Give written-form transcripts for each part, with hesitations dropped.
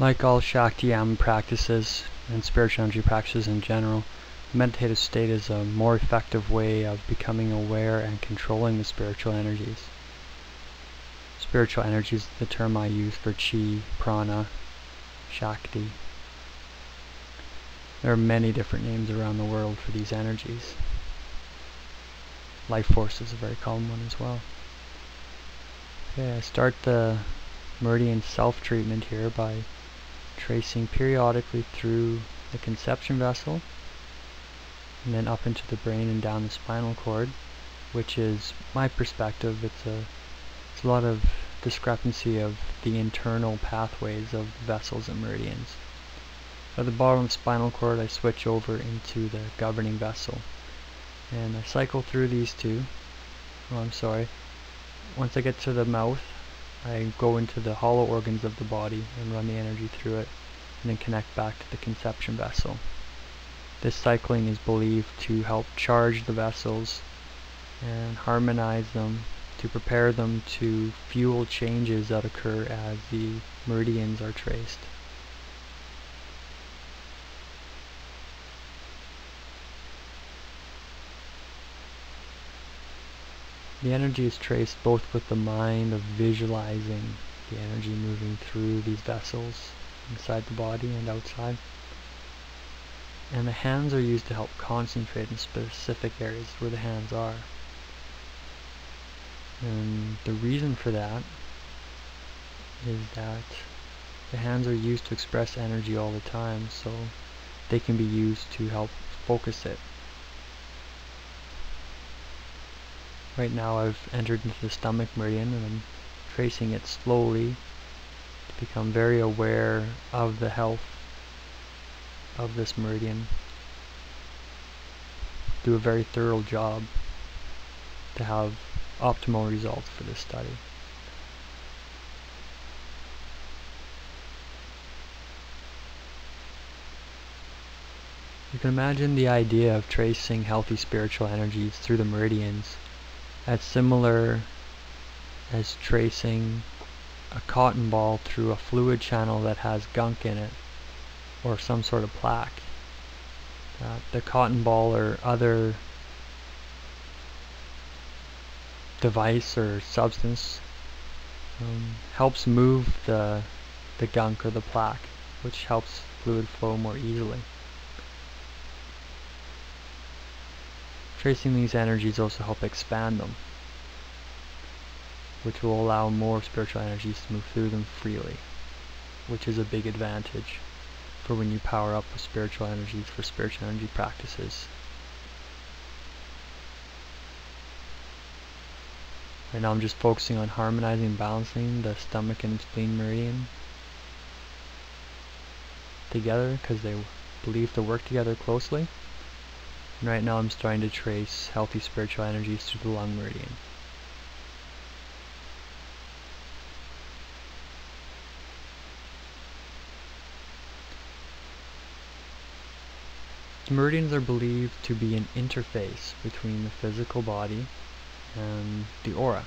Like all Shaktiyam practices and spiritual energy practices in general, the meditative state is a more effective way of becoming aware and controlling the spiritual energies. Spiritual energy is the term I use for chi, prana, Shakti. There are many different names around the world for these energies. Life force is a very common one as well. Okay, I start the Meridian self-treatment here by tracing periodically through the conception vessel and then up into the brain and down the spinal cord, which is my perspective. It's a lot of discrepancy of the internal pathways of vessels and meridians. At the bottom of the spinal cord, I switch over into the governing vessel, and I cycle through these two. Once I get to the mouth, I go into the hollow organs of the body and run the energy through it, and then connect back to the conception vessel. This cycling is believed to help charge the vessels and harmonize them, to prepare them to fuel changes that occur as the meridians are traced. The energy is traced both with the mind of visualizing the energy moving through these vessels inside the body and outside. And the hands are used to help concentrate in specific areas where the hands are. And the reason for that is that the hands are used to express energy all the time, so they can be used to help focus it. Right now I've entered into the stomach meridian and I'm tracing it slowly to become very aware of the health of this meridian. Do a very thorough job to have optimal results for this study. You can imagine the idea of tracing healthy spiritual energies through the meridians as similar as tracing a cotton ball through a fluid channel that has gunk in it or some sort of plaque. The cotton ball or other device or substance helps move the gunk or the plaque, which helps fluid flow more easily. Tracing these energies also help expand them, which will allow more spiritual energies to move through them freely, which is a big advantage for when you power up with spiritual energies for spiritual energy practices. Right now I'm just focusing on harmonizing and balancing the stomach and spleen meridian together because they believe to work together closely. And right now I'm starting to trace healthy spiritual energies through the lung meridian. The meridians are believed to be an interface between the physical body and the aura.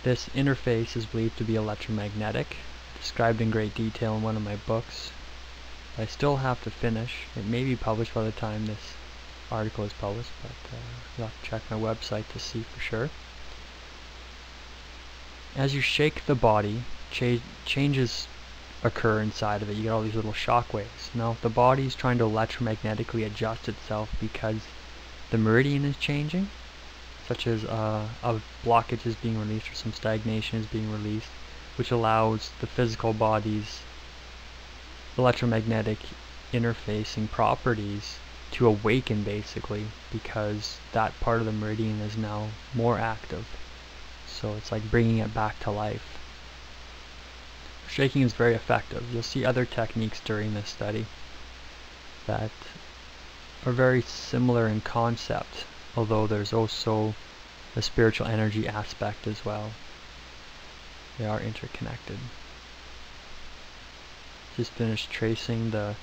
This interface is believed to be electromagnetic, described in great detail in one of my books. I still have to finish. It may be published by the time this article is published, but you'll have to check my website to see for sure. As you shake the body, changes occur inside of it. You get all these little shock waves. Now, if the body is trying to electromagnetically adjust itself because the meridian is changing, such as a blockage is being released or some stagnation is being released, which allows the physical body's electromagnetic interfacing properties to awaken, basically, because that part of the meridian is now more active. So it's like bringing it back to life. Shaking is very effective. You'll see other techniques during this study that are very similar in concept, although there's also a spiritual energy aspect as well. They are interconnected. Just finished tracing the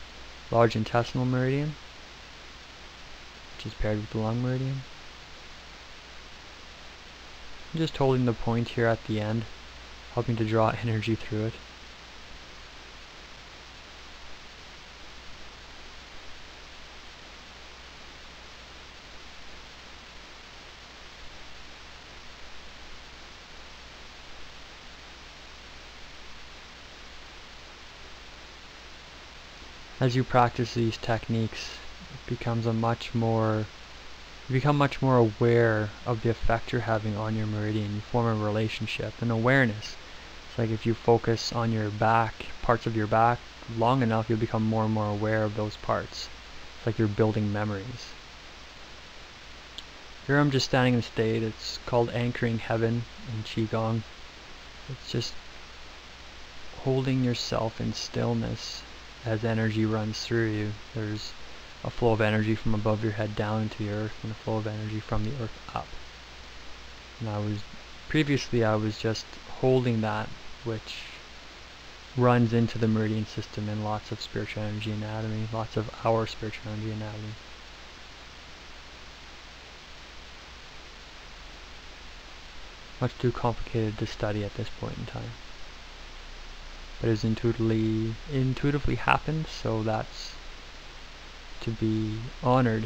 large intestinal meridian, which is paired with the lung meridian. I'm just holding the point here at the end, helping to draw energy through it. as you practice these techniques, it becomes you become much more aware of the effect you're having on your meridian. You form a relationship, an awareness. It's like if you focus on your back, parts of your back, long enough, you'll become more and more aware of those parts. It's like you're building memories. Here I'm just standing in a state, it's called anchoring heaven in Qigong. It's just holding yourself in stillness as energy runs through you. There's a flow of energy from above your head down into the earth, and a flow of energy from the earth up. And previously I was just holding that, which runs into the meridian system in lots of spiritual energy anatomy, lots of our spiritual energy anatomy. Much too complicated to study at this point in time. But it intuitively happened, so that's to be honored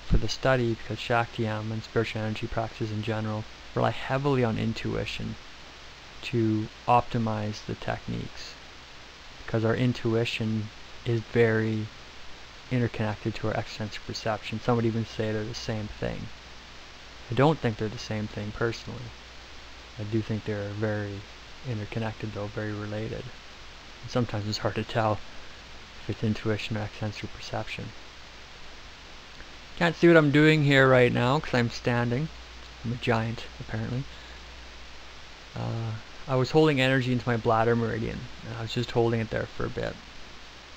for the study, because Shaktiyam and spiritual energy practices in general rely heavily on intuition to optimize the techniques, because our intuition is very interconnected to our extrasensory perception. Some would even say they're the same thing. I don't think they're the same thing personally. I do think they're very interconnected, though, very related. And sometimes it's hard to tell if it's intuition or extrasensory perception. Can't see what I'm doing here right now because I'm standing. I'm a giant, apparently. I was holding energy into my bladder meridian, and I was just holding it there for a bit.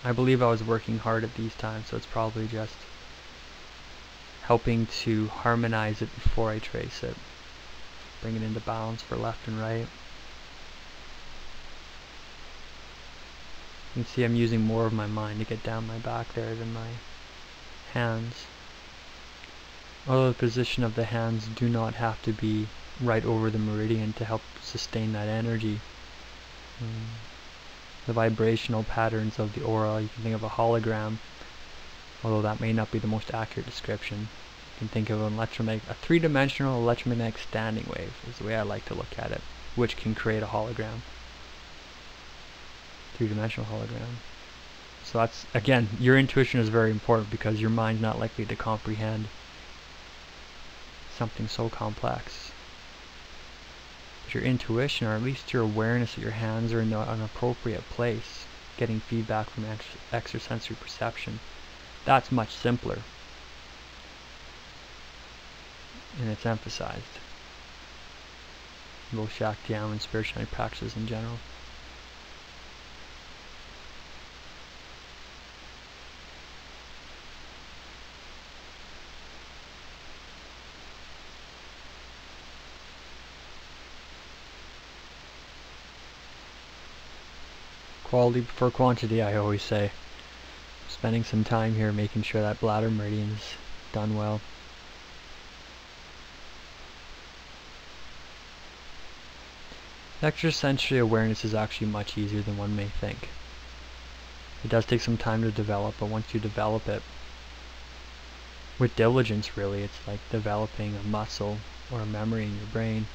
I believe I was working hard at these times, so it's probably just helping to harmonize it before I trace it. Bring it into balance for left and right. You can see I'm using more of my mind to get down my back there than my hands. Although the position of the hands do not have to be right over the meridian to help sustain that energy. The vibrational patterns of the aura, you can think of a hologram, although that may not be the most accurate description. You can think of a three-dimensional electromagnetic standing wave, is the way I like to look at it, which can create a hologram. Three-dimensional hologram. So that's, again, your intuition is very important, because your mind's not likely to comprehend something so complex. But your intuition, or at least your awareness that your hands are in an appropriate place, getting feedback from extrasensory perception, that's much simpler. And it's emphasized in both Shaktiyam and spiritual practices in general. Quality before quantity, I always say. Spending some time here making sure that bladder meridian's done well. Extrasensory awareness is actually much easier than one may think. It does take some time to develop, but once you develop it, with diligence really, it's like developing a muscle or a memory in your brain.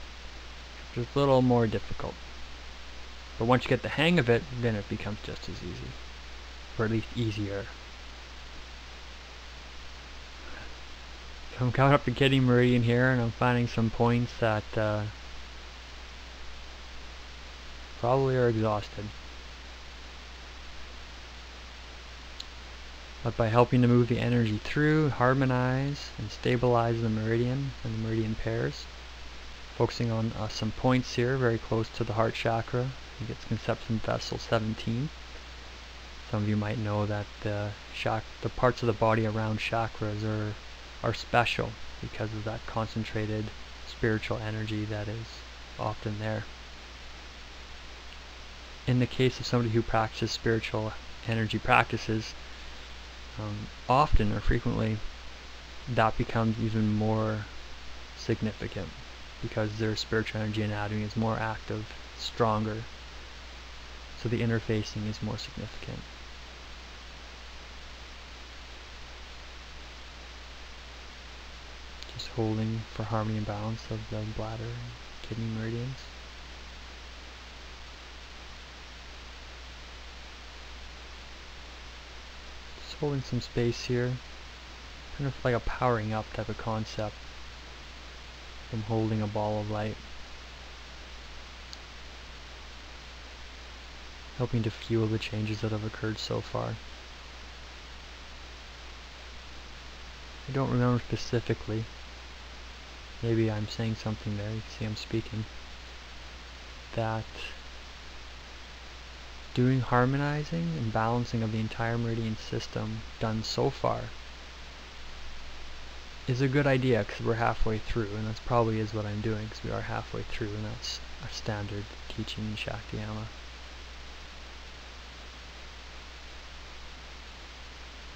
It's a little more difficult. But once you get the hang of it, then it becomes just as easy. Or at least easier. So I'm coming up to Kidney Meridian here, and I'm finding some points that probably are exhausted. But by helping to move the energy through, harmonize and stabilize the meridian and the meridian pairs, focusing on some points here very close to the heart chakra. I think it's conception vessel 17. Some of you might know that the parts of the body around chakras are special because of that concentrated spiritual energy that is often there. In the case of somebody who practices spiritual energy practices, often or frequently, that becomes even more significant because their spiritual energy anatomy is more active, stronger, so the interfacing is more significant. Just holding for harmony and balance of the bladder and kidney meridians. holding some space here. Kind of like a powering up type of concept from holding a ball of light. Helping to fuel the changes that have occurred so far. I don't remember specifically. Maybe I'm saying something there. You can see I'm speaking. That doing harmonizing and balancing of the entire meridian system done so far is a good idea because we're halfway through, and that's probably is what I'm doing because we are halfway through, and that's our standard teaching in Shaktiyama.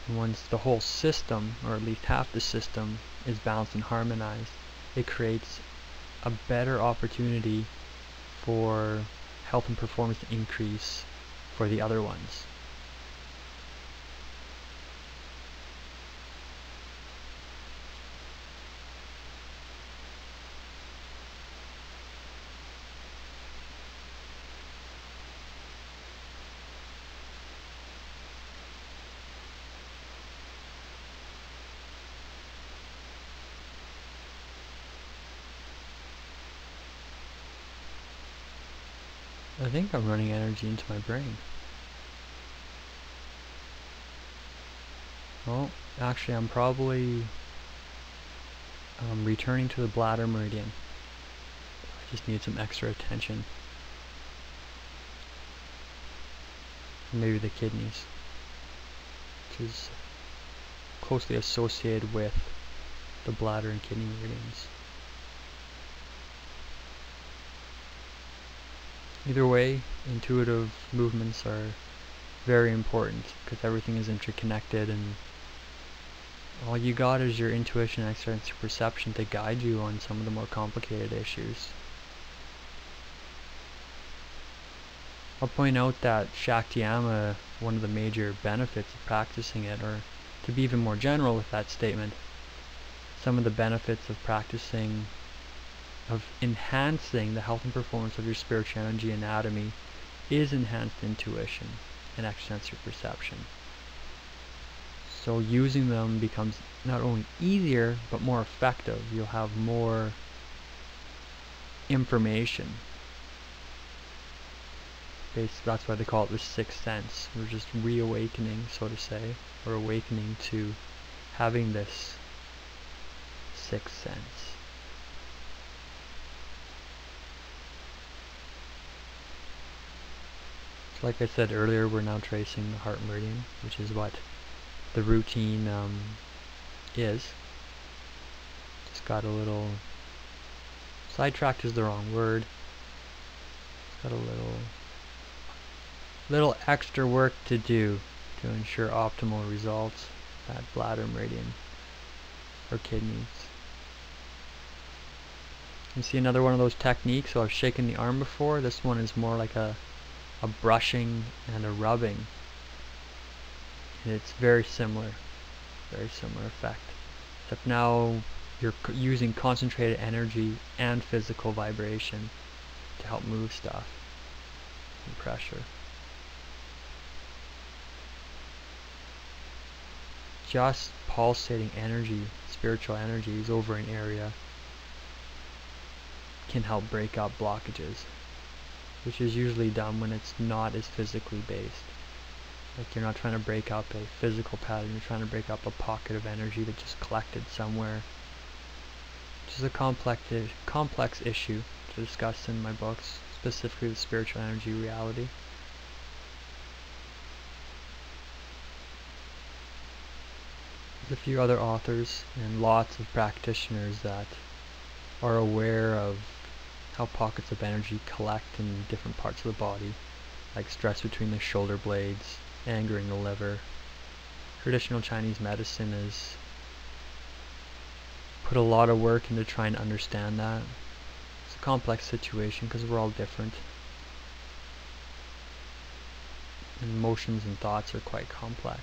And once the whole system, or at least half the system, is balanced and harmonized, it creates a better opportunity for health and performance to increase for the other ones. I think I'm running energy into my brain. Well, actually I'm probably returning to the bladder meridian. I just need some extra attention. Maybe the kidneys, which is closely associated with the bladder and kidney meridians. Either way, intuitive movements are very important because everything is interconnected, and all you got is your intuition and extrasensory perception to guide you on some of the more complicated issues. I'll point out that Shaktiyama, one of the major benefits of practicing it, or to be even more general with that statement, some of the benefits of practicing, of enhancing the health and performance of your spiritual energy anatomy is enhanced intuition and extrasensory perception. So using them becomes not only easier, but more effective. You'll have more information. That's why they call it the sixth sense. We're just reawakening, so to say, or awakening to having this sixth sense. So like I said earlier, we're now tracing the heart meridian, which is what the routine is. Just got a little sidetracked is the wrong word. Got a little extra work to do to ensure optimal results at bladder meridian or kidneys. You see another one of those techniques. So I've shaken the arm before. This one is more like a brushing and a rubbing. And it's very similar effect. Except now you're using concentrated energy and physical vibration to help move stuff and pressure. Just pulsating energy, spiritual energies over an area can help break up blockages, which is usually done when it's not as physically based. Like you're not trying to break up a physical pattern, you're trying to break up a pocket of energy that just collected somewhere. Which is a complex issue to discuss in my books, specifically the spiritual energy reality. There's a few other authors and lots of practitioners that are aware of how pockets of energy collect in different parts of the body, like stress between the shoulder blades, anger in the liver. Traditional Chinese medicine has put a lot of work into trying to understand that. It's a complex situation because we're all different. And emotions and thoughts are quite complex.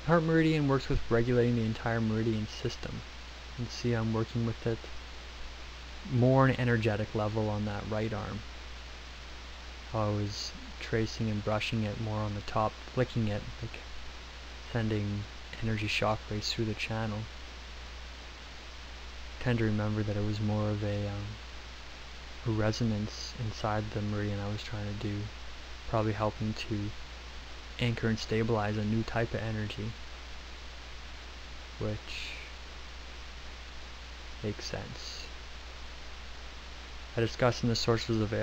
Heart Meridian works with regulating the entire meridian system. You can see I'm working with it more on an energetic level on that right arm. I was tracing and brushing it more on the top, flicking it, like sending energy shock waves through the channel. I tend to remember that it was more of a resonance inside the meridian I was trying to do, probably helping to anchor and stabilize a new type of energy, which makes sense. I discussed in the sources of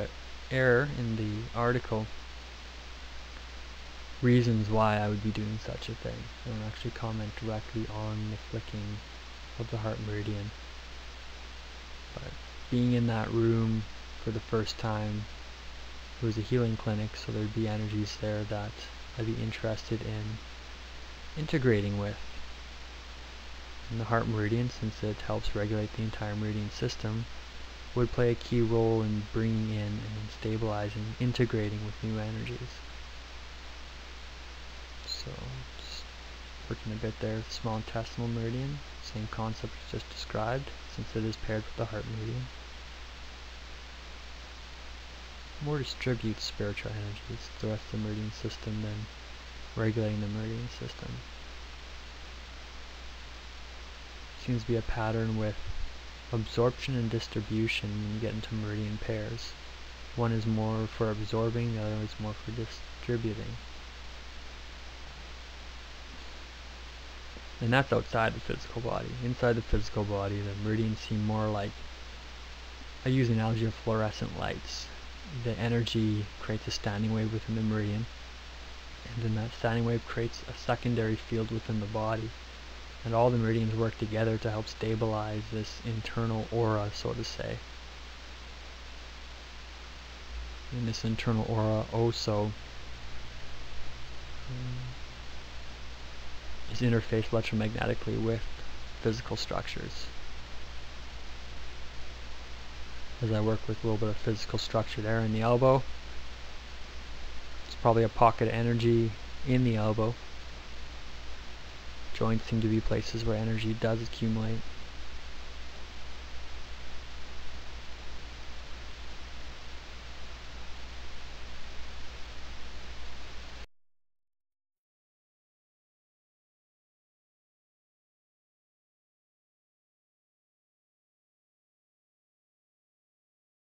error in the article reasons why I would be doing such a thing. I don't actually comment directly on the flicking of the heart meridian, but being in that room for the first time, it was a healing clinic, so there'd be energies there that I'd be interested in integrating with. And the heart meridian, since it helps regulate the entire meridian system, would play a key role in bringing in and stabilizing, integrating with new energies. So, just working a bit there with the small intestinal meridian, same concept as just described, since it is paired with the heart meridian. More distributes spiritual energies to the rest of the meridian system than regulating the meridian system. Seems to be a pattern with absorption and distribution when you get into meridian pairs. One is more for absorbing, the other is more for distributing. And that's outside the physical body. Inside the physical body, the meridians seem more like, I use the analogy of fluorescent lights. The energy creates a standing wave within the meridian, and then that standing wave creates a secondary field within the body. And all the meridians work together to help stabilize this internal aura, so to say. And this internal aura also is interfaced electromagnetically with physical structures. As I work with a little bit of physical structure there in the elbow, it's probably a pocket of energy in the elbow. Joints seem to be places where energy does accumulate.